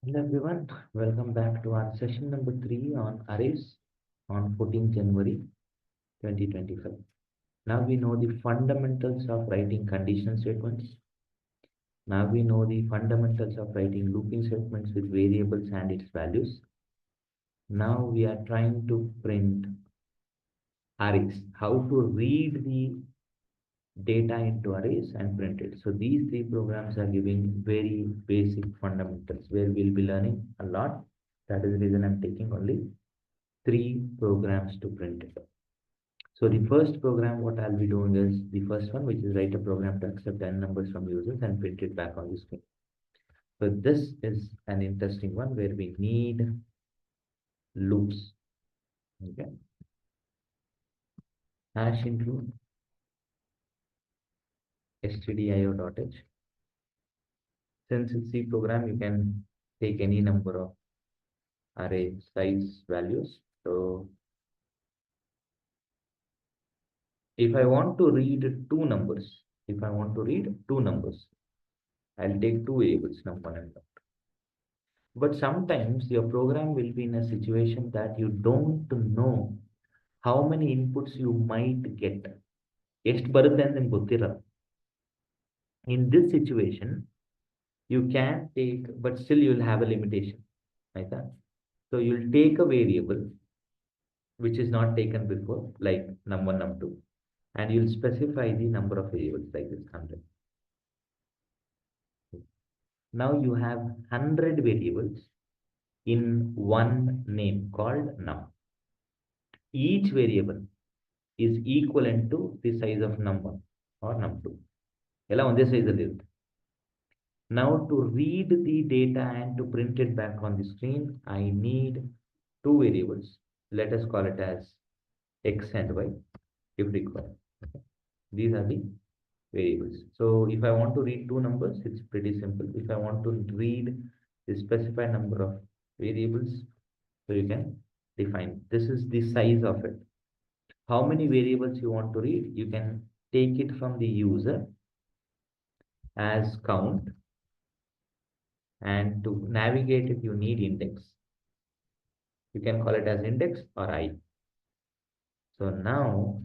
Hello everyone, welcome back to our session number 3 on arrays on 14 January 2025. Now we know the fundamentals of writing conditional statements. Now we know the fundamentals of writing looping statements with variables and its values. Now we are trying to print arrays, how to read the data into arrays and print it. So these three programs are giving very basic fundamentals where we'll be learning a lot. That is the reason I'm taking only three programs to print it. So the first program, what I'll be doing is the first one, which is write a program to accept n numbers from users and print it back on the screen. So this is an interesting one where we need loops. Okay. Hash include stdio.h. Since it's C program, you can take any number of array size values. So if I want to read two numbers, I'll take two variables, number one and number two. But sometimes your program will be in a situation that you don't know how many inputs you might get. ಎಷ್ಟು ಬರುತ್ತೆ ಅಂತ ನಿಮ್ಗೆ ಗೊತ್ತಿರಲ್ಲ. In this situation, you can take, but still you'll have a limitation. ಆಯ್ತಾ? So you'll take a variable which is not taken before, like num1, num2, and you'll specify the number of variables like this 100. Now you have 100 variables in one name called num. Each variable is equivalent to the size of num1 or num2. ಎಲ್ಲ ಒಂದೇ size ಅಲ್ಲಿ ಇರುತ್ತೆ. Now to read the data and to print it back on the screen, I need two variables. Let us call it as x and y if required. Okay. These are the variables. So if I want to read two numbers, it's pretty simple. If I want to read the specified number of variables, so you can define. This is the size of it. How many variables you want to read? You can take it from the user as count, and to navigate it, you need index. You can call it as index or I. So now,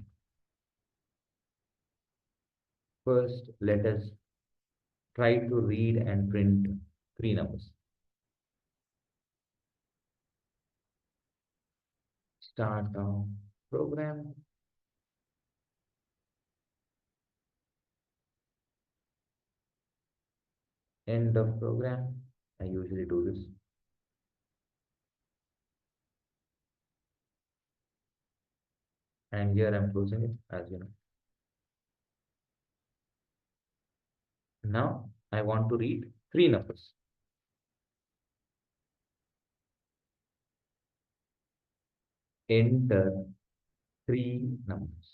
first, let us try to read and print three numbers. Start our program. End of program. I usually do this. And here I'm closing it, as you know. Now I want to read three numbers. Enter three numbers.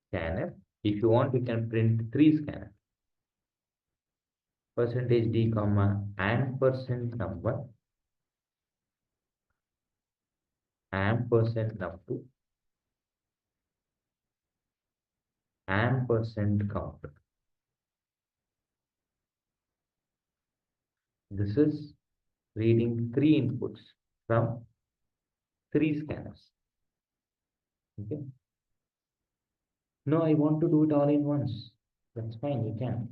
Scanner. If you want, you can print three scanner. Percentage d comma ampersand number, ampersand num2, ampersand count. This is reading three inputs from three scanners. Okay. No, I want to do it all in once. That's fine, you can.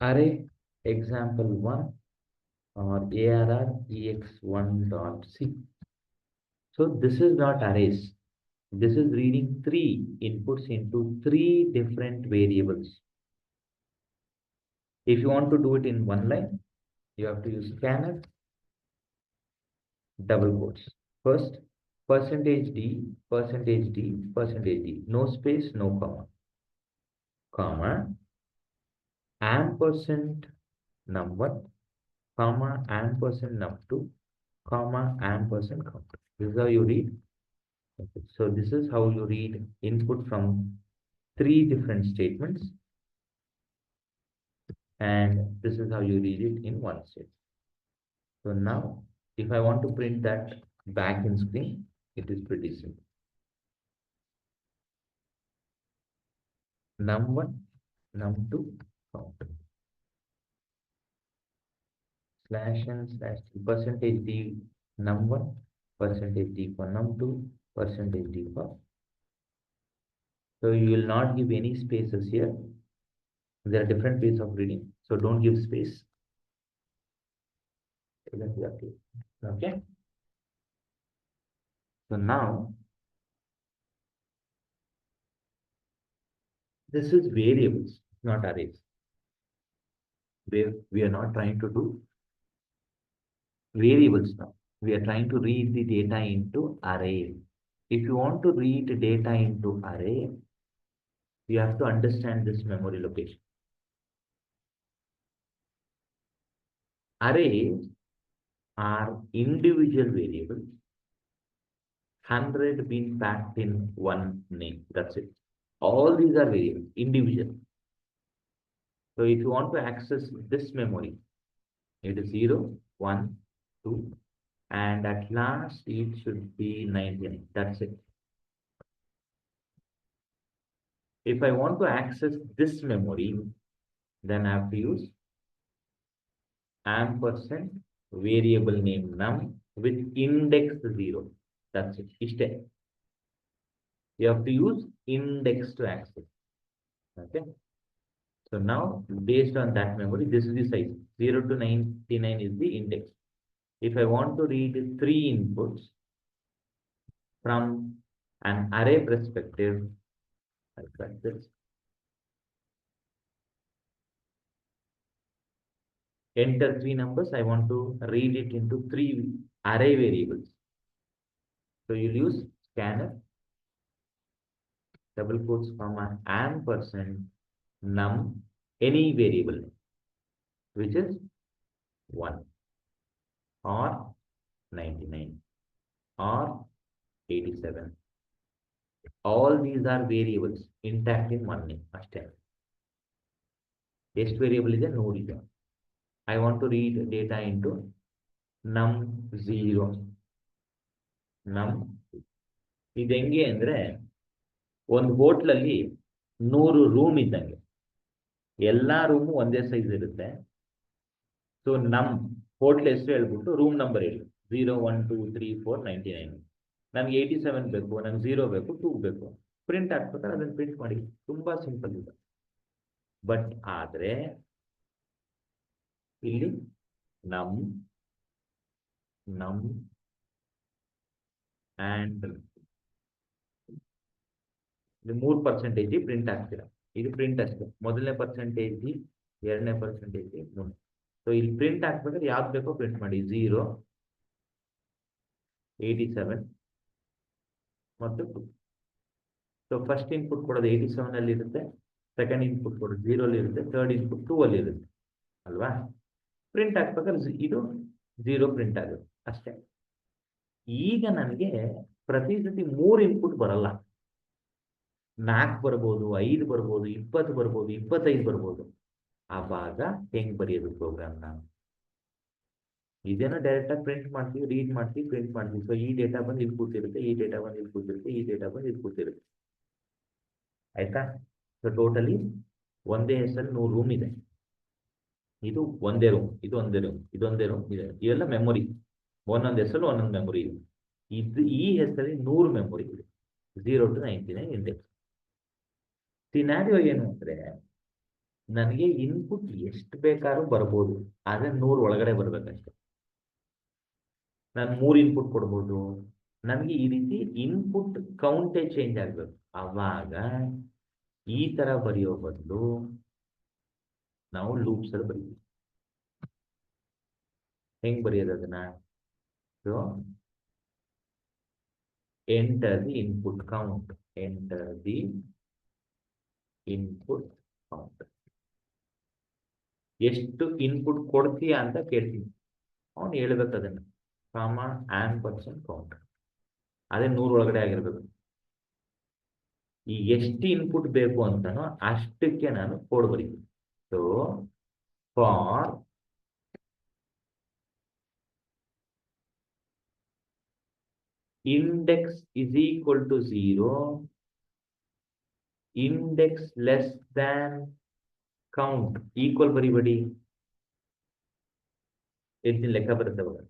Array example1 or arr ex1.c. So this is not arrays. This is reading three inputs into three different variables. If you want to do it in one line, you have to use scanner, double quotes. First, percentage d, percentage d, percentage d. No space, no comma. Comma, ampersand num1, comma, ampersand num2, comma, ampersand count. This is how you read. Okay. So this is how you read input from three different statements. And this is how you read it in one statement. So now, if I want to print that back in screen, it is pretty simple. num1, num2 count. Slash n slash t, percentage d num1, percentage d for num2, percentage d for. So you will not give any spaces here. There are different ways of reading, so don't give space. Okay. So now this is variables, not arrays. We are not trying to do variables now. We are trying to read the data into array. If you want to read data into array, you have to understand this memory location. Arrays are individual variables, 100 being packed in one name. That's it. All these are variables, individual. So if you want to access this memory, it is 0, 1, 2, and at last it should be 99. That's it. If I want to access this memory, then I have to use ampersand variable name num with index 0. That's it. Ishte. You have to use index to access. Okay. So now, based on that memory, this is the size. 0 to 99 is the index. If I want to read 3 inputs from an array perspective, I'll cut this. Enter 3 numbers. I want to read it into 3 array variables. So you'll use scanf, double quotes, comma, ampersand num, any variable, which is 1 or 99 or 87. All these are variables intact in one name. Test variable is a node. I want to read data into num0. num ಇದು ಹೆಂಗೆ ಅಂದ್ರೆ ಒಂದು ಹೋಟ್ಲಲ್ಲಿ 100 room ಇದ್ದಂಗೆ, ಎಲ್ಲಾ room ಒಂದೇ size ಇರುತ್ತೆ. So ನಮ್ ಹೋಟ್ಲ್ ಹೆಸರು ಹೇಳ್ಬಿಟ್ಟು ರೂಮ್ ನಂಬರ್ ಹೇಳಿ 0, 1, 2, 3, 4, 99. ನನಗೆ 87 ಬೇಕು, ನನಗೆ 0 ಬೇಕು, 2 ಬೇಕು. ಪ್ರಿಂಟ್ ಹಾಕ್ಬೇಕಾದ್ರೆ ಅದನ್ನು ಪ್ರಿಂಟ್ ಮಾಡಿ. ತುಂಬಾ ಸಿಂಪಲ್ ಇದೆ. ಬಟ್ ಆದ್ರೆ ಇಲ್ಲಿ ನಮ್ ಅಂಡ್ 3% ಪ್ರಿಂಟ್ ಆಗ್ತೀರಾ. ಇದು ಪ್ರಿಂಟ್ ಅಷ್ಟೇ. ಮೊದಲನೇ ಪರ್ಸೆಂಟೇಜ್, ಎರಡನೇ ಪರ್ಸೆಂಟೇಜ್, 3. ಸೊ ಇಲ್ಲಿ ಪ್ರಿಂಟ್ ಹಾಕ್ಬೇಕಾದ್ರೆ ಯಾವ್ದು ಬೇಕೋ ಪ್ರಿಂಟ್ ಮಾಡಿ. 0, 87 ಮತ್ತು 2. ಸೊ ಫಸ್ಟ್ ಇನ್ಪುಟ್ ಕೊಡೋದು 87 ಅಲ್ಲಿ ಇರುತ್ತೆ, ಸೆಕೆಂಡ್ ಇನ್ಪುಟ್ ಕೊಡೋದು 0 ಅಲ್ಲಿ ಇರುತ್ತೆ, ಥರ್ಡ್ ಇನ್ಪುಟ್ 2 ಅಲ್ಲಿ ಇರುತ್ತೆ ಅಲ್ವಾ. ಪ್ರಿಂಟ್ ಹಾಕ್ಬೇಕಾದ್ರೆ ಇದು 0 ಪ್ರಿಂಟ್ ಆಗುತ್ತೆ ಅಷ್ಟೇ. ಈಗ ನನಗೆ ಪ್ರತಿ ಸತಿ 3 ಇನ್ಪುಟ್ ಬರಲ್ಲ. 4 ಬರ್ಬೋದು, 5 ಬರ್ಬೋದು, 20 ಬರ್ಬೋದು, 25 ಬರ್ಬೋದು. ಆವಾಗ ಹೆಂಗ್ ಬರೆಯೋದು ಪ್ರೋಗ್ರಾಮ್ ನಾನು? ಇದೇನೋ ಡೈರೆಕ್ಟ್ ಆಗಿ ಪ್ರಿಂಟ್ ಮಾಡ್ತೀವಿ, ರೀಡ್ ಮಾಡ್ತೀವಿ, ಪ್ರಿಂಟ್ ಮಾಡ್ತೀವಿ. ಸೊ ಈ ಡೇಟಾ ಬಂದು ಇಲ್ಲಿ ಕೂತಿರುತ್ತೆ, ಈ ಡೇಟಾ ಬಂದು ಇಲ್ಲಿ ಕೂತಿರುತ್ತೆ, ಈ ಡೇಟಾ ಬಂದು ಇಲ್ಲಿ ಕೂತಿರುತ್ತೆ. ಆಯ್ತಾ? ಸೊ ಟೋಟಲಿ ಒಂದೇ ಹೆಸರು 100 ರೂಮ್ ಇದೆ. ಇದು ಒಂದೇ ರೂಮ್, ಇದು ಒಂದೇ ರೂಮ್, ಇದೊಂದೇ ರೂಮ್ ಇದೆ. ಇವೆಲ್ಲ ಮೆಮೊರಿ, ಒಂದೊಂದು ಹೆಸರು ಒಂದೊಂದು ಮೆಮೊರಿ ಇದೆ. ಈ ಹೆಸರಲ್ಲಿ 100 ಮೆಮೊರಿ ಇದೆ, 0 to 99 ಇಂಡೆಕ್ಸ್. ಸಿನಾರಿಯೋ ಏನು ಅಂದ್ರೆ, ನನಗೆ ಇನ್ಪುಟ್ ಎಷ್ಟು ಬೇಕಾದ್ರೂ ಬರ್ಬೋದು, ಆದ್ರೆ 100 ಒಳಗಡೆ ಬರ್ಬೇಕಷ್ಟೆ. ನಾನು 3 ಇನ್ಪುಟ್ ಕೊಡ್ಬೋದು. ನನಗೆ ಈ ರೀತಿ ಇನ್ಪುಟ್ ಕೌಂಟೇ ಚೇಂಜ್ ಆಗ್ಬೇಕು. ಅವಾಗ ಈ ತರ ಬರೆಯೋ ಬದಲು ನಾವು ಲೂಪ್ಸ್ ಅಲ್ಲಿ ಬರೀತೀವಿ. ಹೆಂಗ್ ಬರೆಯೋದು ಅದನ್ನ? So enter the input count, enter the input count. ಎಷ್ಟು ಇನ್ಪುಟ್ ಕೊಡ್ತೀಯಾ ಅಂತ ಕೇಳ್ತೀನಿ. ಅವನು ಹೇಳ್ಬೇಕು ಅದನ್ನ, ಕಾಮ ಆಂಪರ್ಸೆಂಟ್ ಕೌಂಟ್. ಅದೇ 100 ಒಳಗಡೆ ಆಗಿರ್ಬೇಕು. ಈ ಎಷ್ಟು ಇನ್ಪುಟ್ ಬೇಕು ಅಂತಾನೋ ಅಷ್ಟಕ್ಕೆ ನಾನು ಕೋಡ್ ಬರೀತೀನಿ. So for index is equal to 0, index less than count equal ಬರಿಬೇಡಿ, ಎಷ್ಟು ಲೆಕ್ಕ ಬರುತ್ತೆ ಅವಾಗ.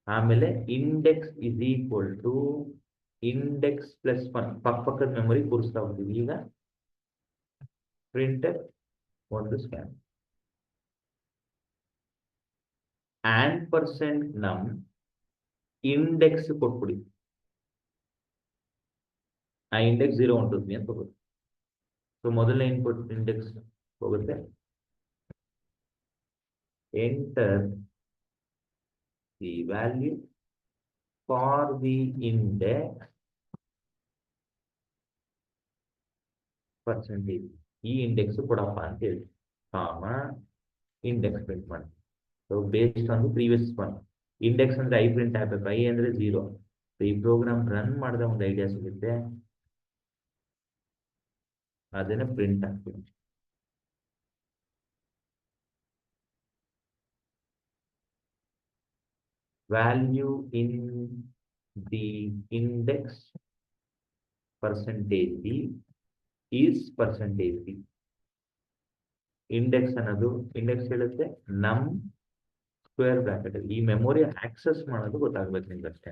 ಆಮೇಲೆ index is equal to index plus 1 ಪಕ್ಕದ ಮೆಮೊರಿ ಕೂರಿಸ್ತಾ ಹೋಗ್ತೀವಿ. ಈಗ ಪ್ರಿಂಟರ್ ಒಂದು ಸ್ಕ್ಯಾನ್ ಆಂಡ್ ನಮ್ ಇಂಡೆಕ್ಸ್ ಕೊಟ್ಬಿಡಿ. ಆ ಇಂಡೆಕ್ಸ್ 0 ಹೊಂಟದ್ವಿ ಅಂತ ಹೋಗುತ್ತೆ. ಸೊ ಮೊದಲನೇ ಇನ್ಪುಟ್ ಇಂಡೆಕ್ಸ್ ಹೋಗುತ್ತೆ. Enter the value for the index percentage. ಈ ಇಂಡೆಕ್ಸ್ ಕೊಡಪ್ಪ ಅಂತ ಹೇಳಿ ಇಂಡೆಕ್ಸ್ ಪ್ರಿಂಟ್ ಮಾಡಿ. So based on the previous one, index ಅಂದ್ರೆ ಐ ಪ್ರಿಂಟ್ ಆಗಬೇಕು, ಐ ಅಂದ್ರೆ 0. ಈ ಪ್ರೋಗ್ರಾಮ್ ರನ್ ಮಾಡಿದ ಒಂದು ಐಡಿಯಾ ಸಿಗುತ್ತೆ, ಅದನ್ನ ಪ್ರಿಂಟ್ ಆಗ್ತೀನಿ. Value in the index percentage D is percentage D. Index ಅನ್ನೋದು ಇಂಡೆಕ್ಸ್ ಹೇಳುತ್ತೆ ನಮ್ ಸ್ಕ್ವೇರ್ ಬ್ರಾಕೆಟ್. ಈ ಮೆಮೊರಿ ಆಕ್ಸೆಸ್ ಮಾಡೋದು ಗೊತ್ತಾಗ್ಬೇಕು ನಿಮ್ಗೆ ಅಷ್ಟೇ.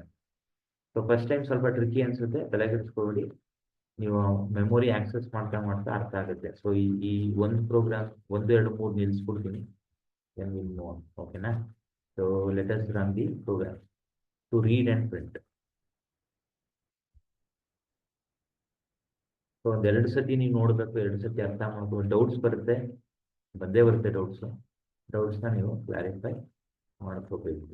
ಸೊ ಫಸ್ಟ್ ಟೈಮ್ ಸ್ವಲ್ಪ ಟ್ರಿಕಿ ಅನ್ಸುತ್ತೆ, ತಲೆಗೆಡಿಸ್ಕೊಬೇಡಿ. ನೀವು ಮೆಮೊರಿ ಆಕ್ಸೆಸ್ ಮಾಡ್ತಾ ಮಾಡ್ತಾ ಅರ್ಥ ಆಗುತ್ತೆ. ಸೊ ಈ ಒಂದು ಪ್ರೋಗ್ರಾಮ್ 1, 2, 3 ನಿಲ್ಲಿಸ್ಬಿಡ್ತೀನಿ, ಓಕೆನಾ. So let us run the program to read and print. So 1-2 ಸತಿ ನೀವು ನೋಡಬೇಕು, 2 ಸತಿ ಅರ್ಥ ಮಾಡ್ಕೊಂಡು ಡೌಟ್ಸ್ ಬರುತ್ತೆ, ಬಂದೇ ಬರುತ್ತೆ ಡೌಟ್ಸ್ನ ನೀವು ಕ್ಲಾರಿಫೈ ಮಾಡ್ಕೋಬೇಕು.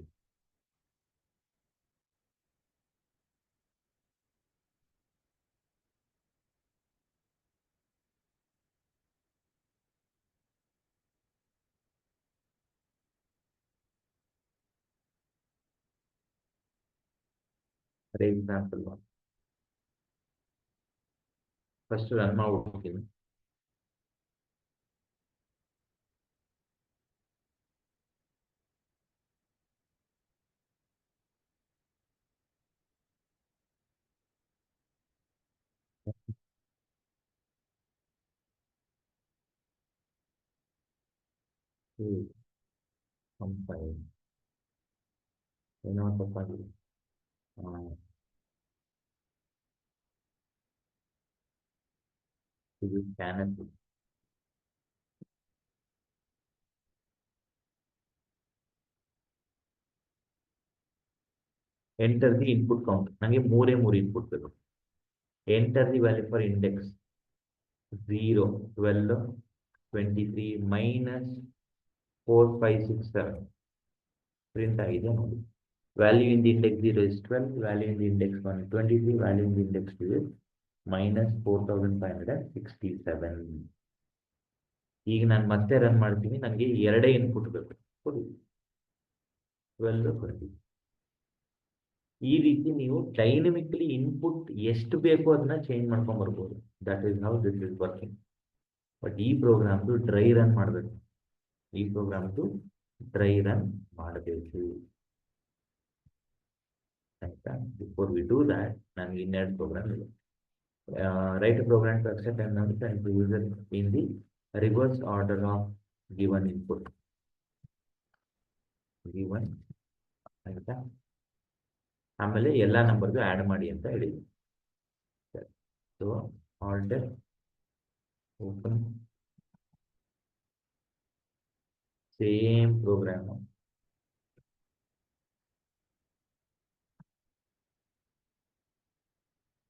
ಫಾರ್ ಎಕ್ಸಾಂಪಲ್ ಫಸ್ಟ್ ರನ್ ಮಾಡ್ಬಿಡ್ತೀನಿ. ಕಂಪೈಲ್ ಏನೋ ತಪ್ಪಾಗಿದೆ. ಇದು scanner. Enter the input count. ನನಗೆ 3 ಇನ್ಪುಟ್ ಬೇಕು. Enter the value for index 0, 12, 23 -4, 5, 6, 7 print ಆಗಿದೆ ನೋಡಿ. Value in the index 0 is 12, value in the index 1 23, value in the index 2 is -4567. ಈಗ ನಾನು ಮತ್ತೆ ರನ್ ಮಾಡ್ತೀನಿ, ನನಗೆ 2 ಇನ್ಪುಟ್ ಬೇಕು, ಕೊಡಿ 12, 20. ಈ ರೀತಿ ನೀವು ಡೈನಮಿಕಲಿ ಇನ್ಪುಟ್ ಎಷ್ಟು ಬೇಕು ಅದನ್ನ ಚೇಂಜ್ ಮಾಡ್ಕೊಂಡ್ ಬರ್ಬೋದು. That is how this is working. But ಈ ಪ್ರೋಗ್ರಾಮ್ದು ಡ್ರೈ ರನ್ ಮಾಡಬೇಕು. ಆಯ್ತಾ. ಬಿಫೋರ್ ವಿ ಡೂ ದ್ಯಾಟ್, ನನಗೆ ಇನ್ನೆರಡು ಪ್ರೋಗ್ರಾಮ್ ಇದೆ. Write program to accept and to use it in the reverse order of given input. given ಆಯ್ತಾ. ಆಮೇಲೆ ಎಲ್ಲ ನಂಬರ್ಗೂ ಆ್ಯಡ್ ಮಾಡಿ ಅಂತ ಹೇಳಿ. So order open same program.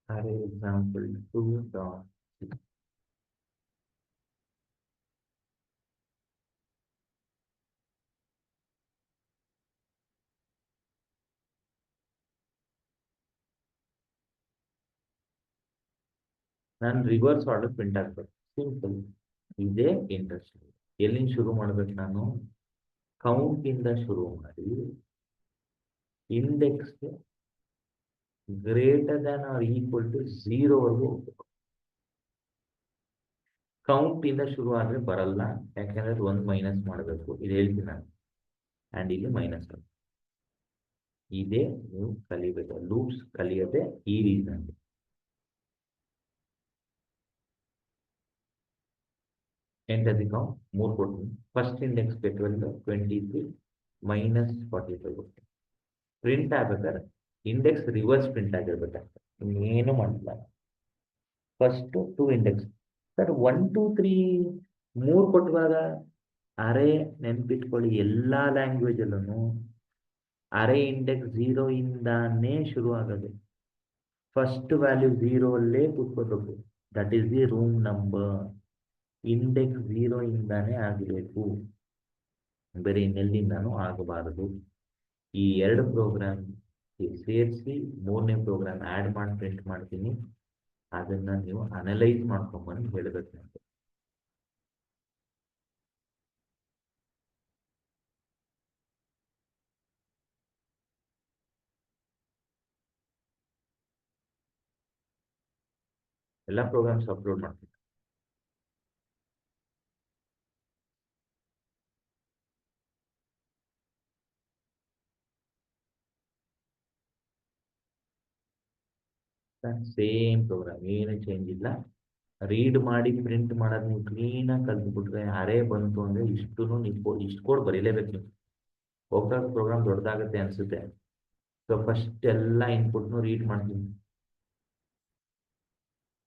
For example 2.6. ನಾನು ರಿವರ್ಸ್ ಆರ್ಡರ್ ಪ್ರಿಂಟ್ ಆಗ್ಬೇಕು. ಸಿಂಪಲ್, ಇದೇ ಇಂಟ್ರೆಸ್ಟ್. ಎಲ್ಲಿಂದ ಶುರು ಮಾಡ್ಬೇಕು ನಾನು? ಕೌಂಟ್ ಇಂದ ಶುರು ಮಾಡಿ index greater than or equal to 0 ವರೆಗೂ ಹೋಗ್ಬೇಕು. ಕೌಂಟ್ ಇಂದ ಶುರು ಆದ್ರೆ ಬರಲ್ಲ, ಯಾಕಂದ್ರೆ 1 ಮೈನಸ್ ಮಾಡಬೇಕು. ಇದು ಹೇಳ್ತೀನಿ ನಾನು. ಆ್ಯಂಡ್ ಇಲ್ಲಿ ಮೈನಸ್. ಇದೇ ನೀವು ಕಲಿಬೇಕು. ಲೂಪ್ಸ್ ಕಲಿಯೋದೆ ಈ ರೀಸನ್. ಎಂಟದಿ ಕೌಂಟ್ 3 ಕೊಡ್ತೀನಿ. ಫಸ್ಟ್ ಇಂಡೆಕ್ಸ್ಗೆ 12, 23 ಮೈನಸ್ 45 ಕೊಡ್ತೀನಿ. ಪ್ರಿಂಟ್ ಆಗ್ಬೇಕಾದ್ರೆ ಇಂಡೆಕ್ಸ್ ರಿವರ್ಸ್ ಪ್ರಿಂಟ್ ಆಗಿರ್ಬೇಕಾಗ್ತದೆ, ಇನ್ನೇನು ಮಾಡಿಲ್ಲ. ಫಸ್ಟ್ 2 ಇಂಡೆಕ್ಸ್ ಸರ್ 1 2 3 3 ಕೊಟ್ಟುವಾಗ ಅರೆ ನೆನ್ಪಿಟ್ಕೊಳ್ಳಿ, ಎಲ್ಲ ಲ್ಯಾಂಗ್ವೇಜಲ್ಲೂ ಅರೆ ಇಂಡೆಕ್ಸ್ 0 ಇಂದಾನೇ ಶುರು ಆಗೋದು. ಫಸ್ಟ್ ವ್ಯಾಲ್ಯೂ 0 ಅಲ್ಲೇ ಕೂತ್ಕೋಬೇಕು. That is the room number. Index 0 ಇಂದಾನೇ ಆಗಬೇಕು, ಬೇರೆ ಇನ್ನೆಲ್ಲಿಂದಾನು ಆಗಬಾರದು. ಈ 2 ಪ್ರೋಗ್ರಾಮ್ ಸೇರಿಸಿ 3ನೇ ಪ್ರೋಗ್ರಾಮ್ ಆ್ಯಡ್ ಮಾಡಿ ಪ್ರಿಂಟ್ ಮಾಡ್ತೀನಿ. ಅದನ್ನ ನೀವು ಅನಲೈಸ್ ಮಾಡ್ಕೊಂಬಂದು ಹೇಳಬೇಕು ನನಗೆ. ಎಲ್ಲ ಪ್ರೋಗ್ರಾಮ್ಸ್ ಅಪ್ಲೋಡ್ ಮಾಡ್ತೀನಿ. ಸೇಮ್ ಪ್ರೋಗ್ರಾಮ್, ಏನು ಚೇಂಜ್ ಇಲ್ಲ. ರೀಡ್ ಮಾಡಿ ಪ್ರಿಂಟ್ ಮಾಡೋದು ನೀವು ಕ್ಲೀನಾಗಿ ಕಲ್ತ್ಬಿಟ್ರೆ ಅರೇ ಬಂತು ಅಂದರೆ ಇಷ್ಟು ನೀವು ಇಷ್ಟು ಕೋಡ್ ಬರೀಲೇಬೇಕು ನೀವು. ಹೋಗ್ತಾ ಪ್ರೋಗ್ರಾಮ್ ದೊಡ್ಡದಾಗುತ್ತೆ ಅನಿಸುತ್ತೆ. ಸೊ ಫಸ್ಟ್ ಎಲ್ಲ ಇನ್ಪುಟ್ನು ರೀಡ್ ಮಾಡ್ತೀನಿ,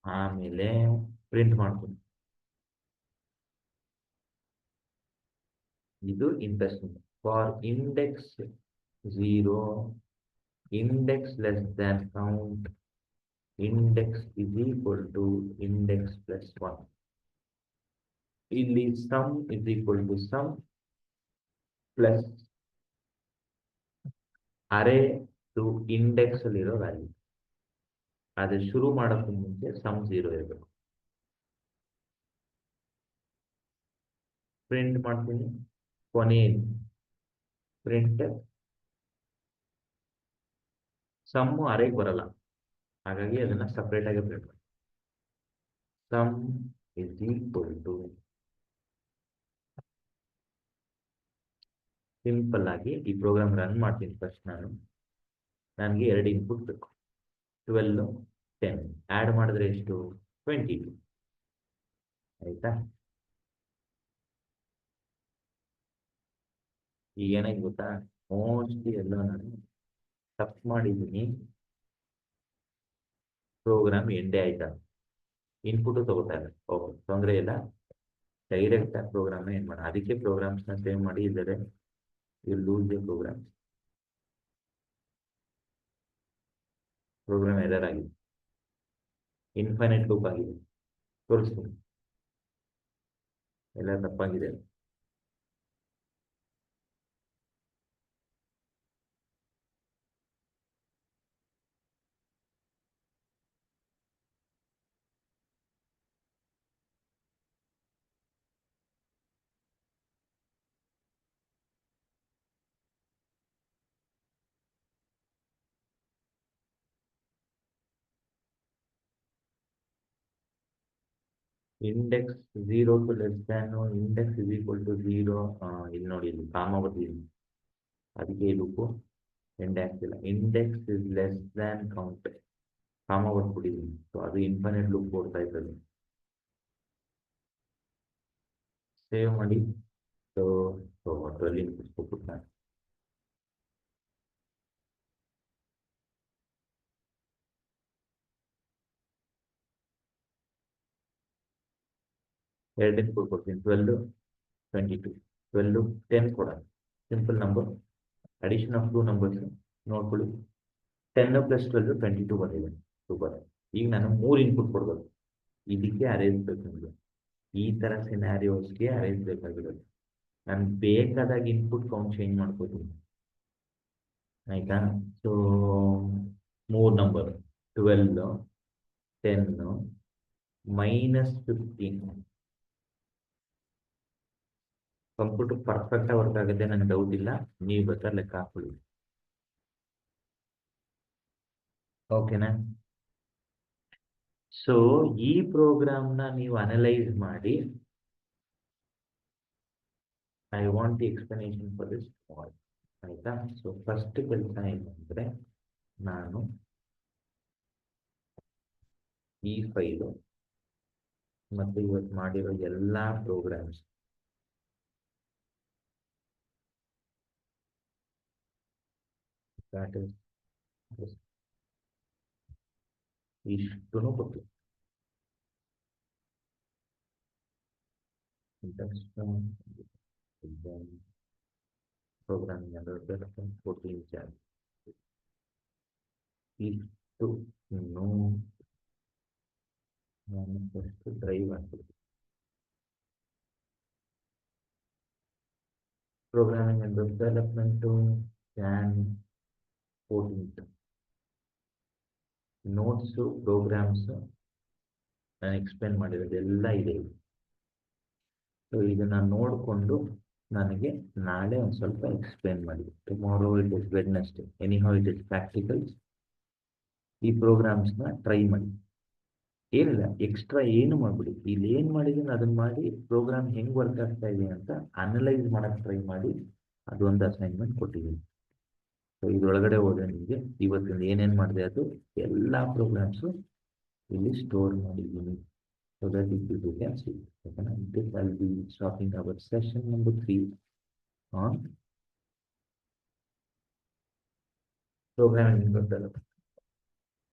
ಆಮೇಲೆ ಪ್ರಿಂಟ್ ಮಾಡ್ತೀನಿ. ಇದು interesting. For index 0, index less than count, index is equal to index plus 1. ಇಲ್ಲಿ sum is equal to sum plus array to index ಅಲ್ಲಿರೋ ವ್ಯಾಲ್ಯೂ. ಅದೇ ಶುರು ಮಾಡೋಕ್ಕೂ ಮುಂಚೆ ಸಮ್ 0 ಇರಬೇಕು. ಪ್ರಿಂಟ್ ಮಾಡ್ತೀನಿ, ಕೊನೆಯಲ್ಲಿ ಪ್ರಿಂಟ್ ಸಮ್ಮು ಅರೇಗೆ ಬರಲ್ಲ, ಹಾಗಾಗಿ ಅದನ್ನ ಸಪ್ರೇಟ್ ಆಗಿ ಪ್ರಿಂಟ್ ಮಾಡಿ. Sum is equal to, simple ಆಗಿ ಈ ಪ್ರೋಗ್ರಾಮ್ ರನ್ ಮಾಡ್ತೀನಿ. ಫಸ್ಟ್ ನನಗೆ 2 ಇನ್ಪುಟ್ ಬೇಕು, 12, 10 ಆ್ಯಡ್ ಮಾಡಿದ್ರೆ ಎಷ್ಟು? 22. ಆಯ್ತಾ? ಈಗ ಏನಾಗಿ ಗೊತ್ತಾ, ಮೋಸ್ಟ್ಲಿ ಎಲ್ಲ ನಾನು ತಪ್ಪು ಮಾಡಿದ್ದೀನಿ. ಪ್ರೋಗ್ರಾಮ್ ಎಂಡೇ ಆಯ್ತಾ, ಇನ್ಪುಟ್ ತಗೋತಾ ಇಲ್ಲ. ಓಕೆ, ತೊಂದರೆ ಇಲ್ಲ. ಡೈರೆಕ್ಟ್ ಆಗಿ ಪ್ರೋಗ್ರಾಮ್ ಏನು ಮಾಡಿ, ಅದಕ್ಕೆ ಪ್ರೋಗ್ರಾಮ್ಸ್ನ ಸೇವ್ ಮಾಡಿ ಇದ್ದಾರೆ. You lose the program error ಆಗಿದೆ, ಇನ್ಫೈನೈಟ್ ಲೂಪ್ ಆಗಿದೆ. ತೋರಿಸ್ತೀನಿ ಎಲ್ಲ ತಪ್ಪಾಗಿದೆ. Index 0 to less than, index is equal to 0. ಇಲ್ಲಿ ನೋಡಿ, ಇಲ್ಲಿ ಕಾಮ ಬರ್ತೀನಿ, ಅದಕ್ಕೆ ಈ ಲೂಪು ಎಂಡ್ ಆಗ್ತಿಲ್ಲ. Index is less than count, comma ಬರ್ಬಿಟ್ಟಿದ್ದೀನಿ. ಸೊ ಅದು ಇನ್ಫೈನೈಟ್ ಲೂಪ್ ಕೊಡ್ತಾ ಇರ್ತದೆ. ಸೇವ್ ಮಾಡಿ. ಸೊ 12 ಇನ್ಪುಟ್ಸ್ ಕೊಟ್ಬಿಟ್ಟು ನಾನು ಎರಡು ಇನ್ಪುಟ್ ಕೊಡ್ತೀನಿ, 12, 22. 12, 10 ಕೊಡೋಣ. Simple number, addition of 2 numbers ನೋಡ್ಕೊಳ್ಳಿ. 10 ಪ್ಲಸ್ 12, 22 ಬಂದಿದೆ. ಸೂಪರ್. ಈಗ ನಾನು 3 ಇನ್ಪುಟ್ ಕೊಡ್ಬೇಕು. ಇದಕ್ಕೆ ಅರೇಂಜ್ ಬೇಕು ನಿಮಗೆ, ಈ ಥರ ಸಿನಾರಿಯೋಸ್ಗೆ ಅರೇಂಜ್ ಬೇಕಾಗಿರೋದು. ನಾನು ಬೇಕಾದಾಗ ಇನ್ಪುಟ್ ಕೌಂಟ್ ಚೇಂಜ್ ಮಾಡ್ಕೋತೀನಿ. ಆಯ್ತಾ? So 3 number 12, 10, -15. ಕಂಪ್ಯೂಟರ್ ಪರ್ಫೆಕ್ಟಾಗಿ ವರ್ಕ್ ಆಗುತ್ತೆ, ನನಗೆ ಡೌಟ್ ಇಲ್ಲ. ನೀವು ಬೇಕಾದ್ರೆ ಲೆಕ್ಕ ಹಾಕೊಳ್ಳಿ. ಓಕೆನಾ? ಸೊ ಈ ಪ್ರೋಗ್ರಾಮ್ನ ನೀವು ಅನಲೈಸ್ ಮಾಡಿ. I want the explanation for this point. ಆಯ್ತಾ? ಸೊ ಫಸ್ಟ್ ಕೆಲಸ ಏನಂದ್ರೆ, ನಾನು ಈ ಫೈಲು ಮತ್ತೆ ಇವತ್ತು ಮಾಡಿರೋ ಎಲ್ಲ ಪ್ರೋಗ್ರಾಮ್ಸ್ ಇಷ್ಟೂ ಕೊಟ್ಟು ಪ್ರೋಗ್ರಾಮಿಂಗ್ ಅಂದ್ರೆ 14 ಚಾರ್ಜ್ ಇಷ್ಟು ಇನ್ನೂ ನಾನು ಫಸ್ಟ್ ಡ್ರೈವ್ ಆಗ್ತದೆ programming and web development can 14 notes programmes ನಾನು ಎಕ್ಸ್ಪ್ಲೇನ್ ಮಾಡಿರೋದು ಎಲ್ಲ ಇದೆ. ಸೊ ಇದನ್ನು ನೋಡಿಕೊಂಡು ನನಗೆ ನಾಳೆ ಒಂದು ಸ್ವಲ್ಪ ಎಕ್ಸ್ಪ್ಲೇನ್ ಮಾಡಿ. Tomorrow it is Wednesday, anyhow it is practicals. ಈ ಪ್ರೋಗ್ರಾಮ್ಸ್ನ ಟ್ರೈ ಮಾಡಿ. ಏನಿಲ್ಲ, ಎಕ್ಸ್ಟ್ರಾ ಏನು ಮಾಡಿಬಿಡಿ. ಇಲ್ಲಿ ಏನು ಮಾಡಿದ್ದೀನಿ ಅದನ್ನು ಮಾಡಿ ಪ್ರೋಗ್ರಾಮ್ ಹೆಂಗೆ ವರ್ಕ್ ಆಗ್ತಾ ಇದೆ ಅಂತ ಅನಲೈಸ್ ಮಾಡೋಕ್ಕೆ ಟ್ರೈ ಮಾಡಿ. ಅದೊಂದು ಅಸೈನ್ಮೆಂಟ್ ಕೊಟ್ಟಿದ್ದೀನಿ. ಸೊ ಇದರೊಳಗಡೆ ಹೋದರೆ ನಿಮಗೆ ಇವತ್ತಿಂದ ಏನೇನು ಮಾಡಿದೆ ಅದು ಎಲ್ಲ ಪ್ರೋಗ್ರಾಮ್ಸು ಇಲ್ಲಿ ಸ್ಟೋರ್ ಮಾಡಿದ್ದೀನಿ. So that you can see. Okay, this I'll be stopping our session number 3 on programming development.